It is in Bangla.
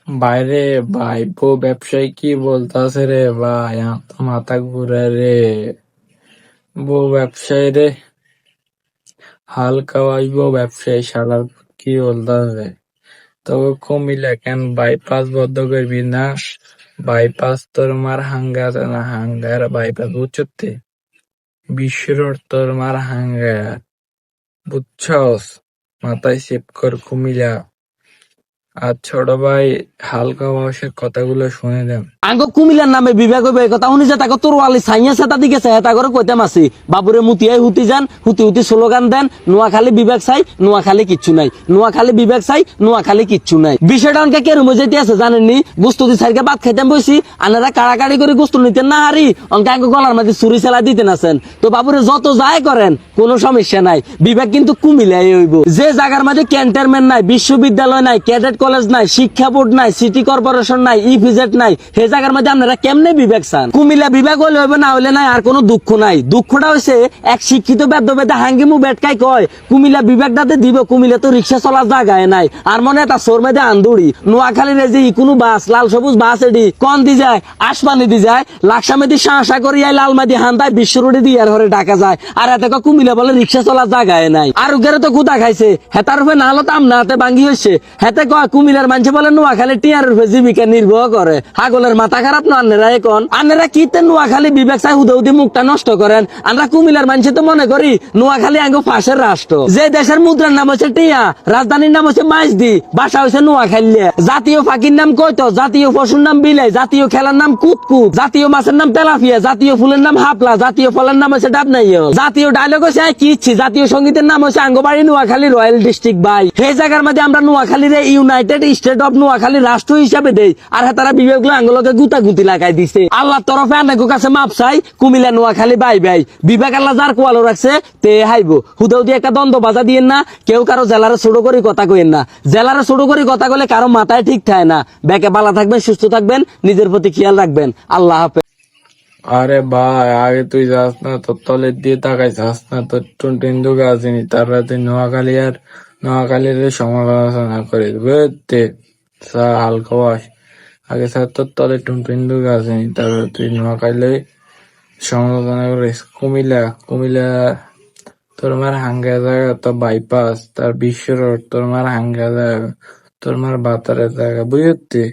বাইরে ভাই, বউ ব্যবসায়ী কি বলতাছে রে ভাই, আমার তো মাথা ঘুরে রে। বউ ব্যবসায়ী রে, হালকা ভাই, বউ ব্যবসায়ী শালার কি বলতাছে। তবে কমিলা কেন বাইপাস বদ্ধ করবি না? বাইপাস তোর মার হাঙ্গা আছে না, হাঙ্গার বাইপাস বুঝতে, বিশ্বের তোর মার হাঙ্গার, বুঝছস? মাথায় সেভ কর কুমিল্লা। আর ছোট ভাই, হালকা বয়সের কথাগুলো শুনে দেন। আঙ্গ কুমিল্লার নামে বিভাগ হইবে কথা শুনি যে তাকে তোর ওয়ালি সাইয়া সেটা দিকে সেটা করে কইতাম আসি বাবুরে মুতিয়াই হুতি যান হুতি হুতি স্লোগান দেন নোয়াখালী বিভাগ চাই, নোয়াখালী কিচ্ছু নাই, নোয়াখালী বিভাগ চাই, নোয়াখালী কিচ্ছু নাই। বিষয়টা অনকে কে রুমে যেতে আছে জানেননি? গুস্তুদি সাইকে ভাত খাইতাম বসি, আনারা কাড়াকাড়ি করে গুস্তু নিতেন না হারি, অনকে আঙ্গ গলার মাঝে ছুরি সেলা দিতেন আছেন। তো বাবুরে যত যায় করেন কোনো সমস্যা নাই, বিভাগ কিন্তু কুমিল্লাই হইব। যে জায়গার মাঝে ক্যান্টনমেন্ট নাই, বিশ্ববিদ্যালয় নাই, ক্যাডেট কলেজ নাই, শিক্ষা বোর্ড নাই, সিটি কর্পোরেশন নাই, ইপিজেড নাই, হে জায়গার মধ্যে আপনারা কেমনে বিবেক চান? কুমিল্লা বিভাগ হলে হইবে, না হইলে নাই, আর কোনো দুঃখ নাই। দুঃখটা হইছে এক শিক্ষিত বেদ্য বেদা হাঙ্গিমু বেটকাই কয় কুমিল্লা বিভাগটাতে দিব, কুমিল্লা তো রিক্সা চলার জায়গায় নাই। আর মনে এটা সোর মেদে আন্দুড়ি নোয়াখালীর যে কোনো বাস লাল সবুজ বাস এডি কন দি যায়, আসমানি দি যায়, লাকসামেদি শাঁসা করিয়াই লালমাদি হান্দায় বিশ্ব রোডে দিয়ে আর হরে ঢাকা যায়। আর এত কুমিল্লা বলে রিক্সা চলার জায়গায় নাই। আর উগেরে তো কুদা খাইছে, হেতার রূপে না হলো আমনা হাতে ভাঙ্গি হয়েছে। হেতে কয় কুমিল্লার মানুষ বলে নোয়াখালী টিয়ার রূপে জীবিকা নির্বাহ করে। হাগলের মাথা খারাপ না আনেরা এখন? আনেরা কিতে নোয়াখালী বিবেক চাই হুদে হুদি মুখটা নষ্ট করেন? আমরা কুমিল্লার মানুষ তো মনে করি নোয়াখালী আঙ্গ ফাঁসের রাষ্ট্র। যে দেশের মুদ্রার নাম হচ্ছে টিয়া, রাজধানীর নাম হচ্ছে মাইজদি, ভাষা হচ্ছে নোয়াখালী। জাতীয় পাখির নাম কয়তো, জাতীয় পশুর নাম বিলাই, জাতীয় খেলার নাম কুতকুত, জাতীয় মাছের নাম তেলাপিয়া, জাতীয় ফুলের নাম হাপলা, জাতীয় ফলের নাম হচ্ছে ডাবনাইল, জাতীয় ডায়লগ হচ্ছে কি ইচ্ছি, জাতীয় সঙ্গীতের নাম হচ্ছে আঙ্গবাড়ি নোয়াখালী রয়্যাল ডিস্ট্রিক্ট। ভাই সেই জায়গার মধ্যে আমরা নোয়াখালীর ইউনাইটেড স্টেট অফ নোয়াখালী রাষ্ট্র হিসাবে দেই, আর তারা বিবেকগুলো আঙ্গলকে গুতাগুতি লাগাই দিছে। আল্লাহর তরফে আনেকো কাছে মাপ চাই, কুমিল্লা নোয়াখালী বাই বাই। বিবেক আল্লাহ যার কোয়ালো রাখছে তে হাইব। হুদাউদি একটা দ্বন্দ্ব বাজা দিয়েন না, কেউ কারো জেলারে ছোট করে কথা কইেন না। জেলারে ছোট করে কথা কইলে কারো মাথায় ঠিক থাকে না। ব্যাকে বালা থাকবেন, সুস্থ থাকবেন, নিজের প্রতি খেয়াল রাখবেন। আল্লাহ হাফেজ। আরে ভাই, আগে তুই যাস না, তোর তলের দিয়ে তাকাই যাস না, তোর টেন্ডুকে আসেনি, তারপরে তুই নোয়াখালীর সমালোচনা করিস বুঝতে। হালকা বয়স, আগে স্যার তোর তলে টেন্ডুকে আসেনি, তারপরে তুই নোয়াখালী সমালোচনা করিস। কুমিল্লা তোর মার হাঙ্গা জায়গা, তো বাইপাস তার বিশ্ব রোড, তোর মার হাঙ্গা জায়গা, তোর মার বাতারের জায়গা বুঝতে।